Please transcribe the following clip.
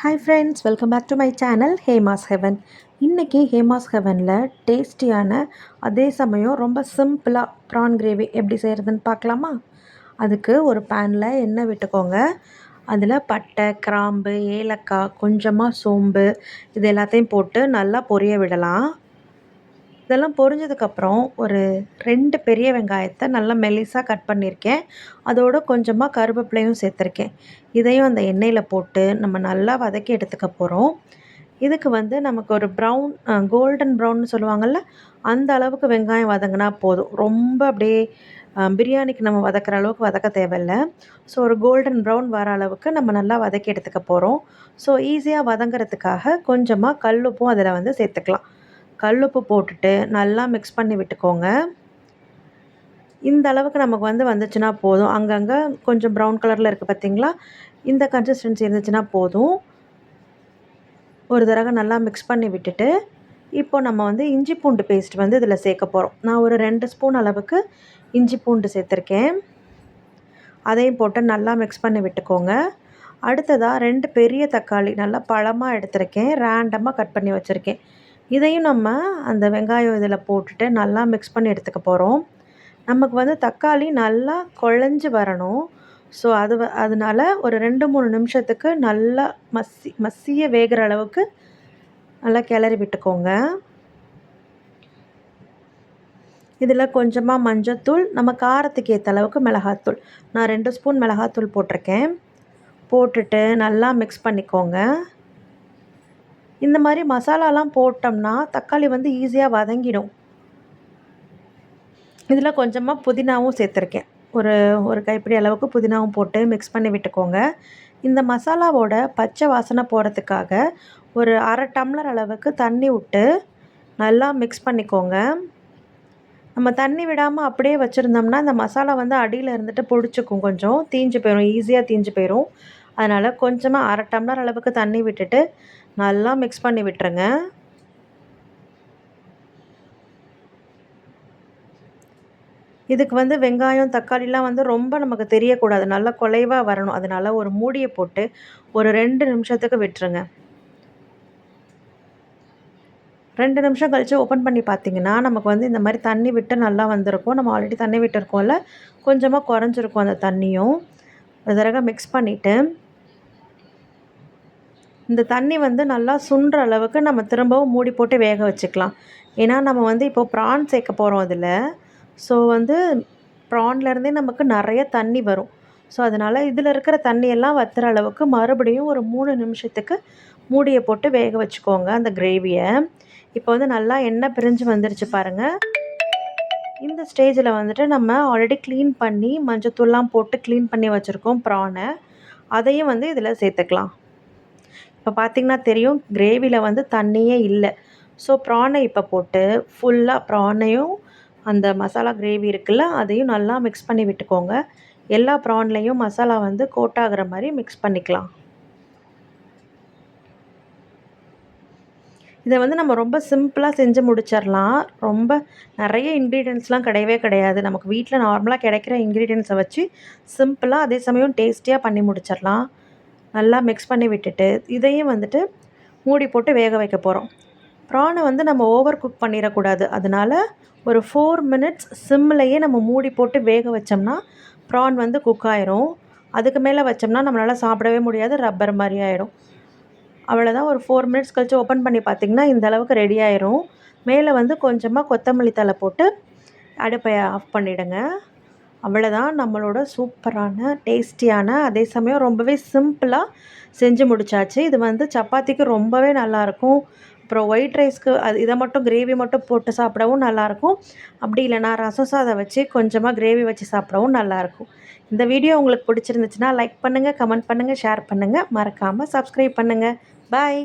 Hi friends, welcome back to my channel Hema's Heaven. இன்றைக்கி ஹேமாஸ் ஹெவனில் டேஸ்டியான அதே சமயம் ரொம்ப சிம்பிளாக ப்ரான் கிரேவி எப்படி செய்கிறதுன்னு பார்க்கலாமா? அதுக்கு ஒரு பேனில் எண்ணெய் விட்டுக்கோங்க. அதில் பட்டை, கிராம்பு, ஏலக்காய், கொஞ்சமாக சோம்பு இது எல்லாத்தையும் போட்டு நல்லா பொரிய விடலாம். இதெல்லாம் பொரிஞ்சதுக்கப்புறம் ஒரு 2 பெரிய வெங்காயத்தை நல்லா மெலிசாக கட் பண்ணியிருக்கேன். அதோட கொஞ்சமாக கருவேப்பிலையும் சேர்த்துருக்கேன். இதையும் அந்த எண்ணெயில் போட்டு நம்ம நல்லா வதக்கி எடுத்துக்க போகிறோம். இதுக்கு வந்து நமக்கு ஒரு ப்ரௌன் கோல்டன் ப்ரௌன்னு சொல்லுவாங்கள்ல, அந்த அளவுக்கு வெங்காயம் வதங்கினா போதும். ரொம்ப அப்படியே பிரியாணிக்கு நம்ம வதக்கிற அளவுக்கு வதக்க தேவையில்ல. ஸோ ஒரு கோல்டன் ப்ரௌன் வர அளவுக்கு நம்ம நல்லா வதக்கி எடுத்துக்க போகிறோம். ஸோ ஈஸியாக வதங்கிறதுக்காக கொஞ்சமாக கல்லுப்பும் அதில் வந்து சேர்த்துக்கலாம். கல்லுப்பு போட்டுட்டு நல்லா மிக்ஸ் பண்ணி விட்டுக்கோங்க. இந்த அளவுக்கு நமக்கு வந்துச்சுன்னா போதும். அங்கங்கே கொஞ்சம் ப்ரௌன் கலரில் இருக்குது பார்த்தீங்களா? இந்த கன்சிஸ்டன்சி இருந்துச்சுன்னா போதும். ஒரு தடவை நல்லா மிக்ஸ் பண்ணி விட்டுட்டு, இப்போ நம்ம வந்து இஞ்சி பூண்டு பேஸ்ட் வந்து இதில் சேர்க்க போகிறோம். நான் ஒரு 2 ஸ்பூன் அளவுக்கு இஞ்சி பூண்டு சேர்த்துருக்கேன். அதையும் போட்டு நல்லா மிக்ஸ் பண்ணி விட்டுக்கோங்க. அடுத்ததாக 2 பெரிய தக்காளி நல்லா பழமாக எடுத்திருக்கேன். ரேண்டமாக கட் பண்ணி வச்சுருக்கேன். இதையும் நம்ம அந்த வெங்காயம் இதில் போட்டுட்டு நல்லா மிக்ஸ் பண்ணி எடுத்துக்க போகிறோம். நமக்கு வந்து தக்காளி நல்லா குழஞ்சி வரணும். ஸோ அதனால ஒரு 2-3 நிமிஷத்துக்கு நல்லா மசிய வேகிற அளவுக்கு நல்லா கிளறி விட்டுக்கோங்க. இதில் கொஞ்சமாக மஞ்சத்தூள், நம்ம காரத்துக்கு ஏற்ற அளவுக்கு மிளகாத்தூள், நான் 2 ஸ்பூன் மிளகாத்தூள் போட்டிருக்கேன். போட்டுட்டு நல்லா மிக்ஸ் பண்ணிக்கோங்க. இந்த மாதிரி மசாலாலாம் போட்டோம்னா தக்காளி வந்து ஈஸியாக வதங்கிடும். இதில் கொஞ்சமாக புதினாவும் சேர்த்துருக்கேன். ஒரு கைப்பிடி அளவுக்கு புதினாவும் போட்டு மிக்ஸ் பண்ணி விட்டுக்கோங்க. இந்த மசாலாவோட பச்சை வாசனை போகிறதுக்காக ஒரு 1/2 டம்ளர் அளவுக்கு தண்ணி விட்டு நல்லா மிக்ஸ் பண்ணிக்கோங்க. நம்ம தண்ணி விடாமல் அப்படியே வச்சுருந்தோம்னா இந்த மசாலா வந்து அடியில் இருந்துட்டு பிடிச்சிக்கும், கொஞ்சம் தீஞ்சு போயிடும், ஈஸியாக தீஞ்சு போயிடும். அதனால் கொஞ்சமாக 1/2 டம்ளர் அளவுக்கு தண்ணி விட்டுட்டு நல்லா மிக்ஸ் பண்ணி விட்டுருங்க. இதுக்கு வந்து வெங்காயம், தக்காளிலாம் வந்து ரொம்ப நமக்கு தெரியக்கூடாது, நல்லா குலைவாக வரணும். அதனால் ஒரு மூடியை போட்டு ஒரு 2 நிமிஷத்துக்கு விட்டுருங்க. 2 நிமிஷம் கழித்து ஓப்பன் பண்ணி பார்த்தீங்கன்னா நமக்கு வந்து இந்த மாதிரி தண்ணி விட்டு நல்லா வந்திருக்கும். நம்ம ஆல்ரெடி தண்ணி விட்டுருக்கோம்ல, கொஞ்சமாக குறைஞ்சிருக்கும் அந்த தண்ணியும். ஒரு தடவை மிக்ஸ் பண்ணிவிட்டு இந்த தண்ணி வந்து நல்லா சுண்டுற அளவுக்கு நம்ம திரும்பவும் மூடி போட்டு வேக வச்சுக்கலாம். ஏன்னா நம்ம வந்து இப்போது ப்ரான் சேர்க்க போகிறோம் அதில். ஸோ வந்து ப்ரான்லேருந்தே நமக்கு நிறைய தண்ணி வரும். ஸோ அதனால் இதில் இருக்கிற தண்ணியெல்லாம் வற்றுற அளவுக்கு மறுபடியும் ஒரு 3 நிமிஷத்துக்கு மூடியை போட்டு வேக வச்சுக்கோங்க அந்த கிரேவியை. இப்போ வந்து நல்லா எண்ணெய் பிரிஞ்சு வந்துருச்சு பாருங்கள். இந்த ஸ்டேஜில் வந்துட்டு நம்ம ஆல்ரெடி க்ளீன் பண்ணி மஞ்சத்தூள்லாம் போட்டு க்ளீன் பண்ணி வச்சுருக்கோம் ப்ரானை. அதையும் வந்து இதில் சேர்த்துக்கலாம். இப்போ பார்த்திங்கன்னா தெரியும், கிரேவியில் வந்து தண்ணியே இல்லை. ஸோ ப்ரானை இப்போ போட்டு ஃபுல்லாக ப்ரானையும் அந்த மசாலா கிரேவி இருக்குல்ல, அதையும் நல்லா மிக்ஸ் பண்ணி விட்டுக்கோங்க. எல்லா ப்ரான்லேயும் மசாலா வந்து கோட் ஆகிற மாதிரி மிக்ஸ் பண்ணிக்கலாம். இதை வந்து நம்ம ரொம்ப சிம்பிளாக செஞ்சு முடிச்சிடலாம். ரொம்ப நிறைய இன்க்ரீடியன்ட்ஸ்லாம் கிடையவே கிடையாது. நமக்கு வீட்டில் நார்மலாக கிடைக்கிற இன்க்ரீடியன்ட்ஸை வச்சு சிம்பிளாக அதே சமயம் டேஸ்டியாக பண்ணி முடிச்சிடலாம். நல்லா மிக்ஸ் பண்ணி விட்டுட்டு இதையும் வந்துட்டு மூடி போட்டு வேக வைக்க போகிறோம். ப்ரானை வந்து நம்ம ஓவர் குக் பண்ணிடக்கூடாது. அதனால் ஒரு 4 மினிட்ஸ் சிம்மிலையே நம்ம மூடி போட்டு வேக வச்சோம்னா ப்ரான் வந்து குக் ஆயிரும். அதுக்கு மேலே வச்சோம்னா நம்மளால் சாப்பிடவே முடியாது, ரப்பர் மாதிரி ஆயிடும். அவ்வளோதான். ஒரு 4 மினிட்ஸ் கழித்து ஓப்பன் பண்ணி பார்த்திங்கன்னா இந்த அளவுக்கு ரெடி ஆயிரும். மேலே வந்து கொஞ்சமாக கொத்தமல்லி தழை போட்டு அடுப்பை ஆஃப் பண்ணிவிடுங்க. அவ்வளோதான், நம்மளோட சூப்பரான டேஸ்டியான அதே சமயம் ரொம்பவே சிம்பிளாக செஞ்சு முடிச்சாச்சு. இது வந்து சப்பாத்திக்கு ரொம்பவே நல்லாயிருக்கும். அப்புறம் ஒயிட் ரைஸ்க்கு இதை மட்டும் கிரேவி மட்டும் போட்டு சாப்பிடவும் நல்லாயிருக்கும். அப்படி இல்லைனா ரசம் சாதம் வச்சு கொஞ்சமாக கிரேவி வச்சு சாப்பிடவும் நல்லாயிருக்கும். இந்த வீடியோ உங்களுக்கு பிடிச்சிருந்துச்சுன்னா லைக் பண்ணுங்கள், கமெண்ட் பண்ணுங்கள், ஷேர் பண்ணுங்கள். மறக்காமல் சப்ஸ்கிரைப் பண்ணுங்கள். பாய்.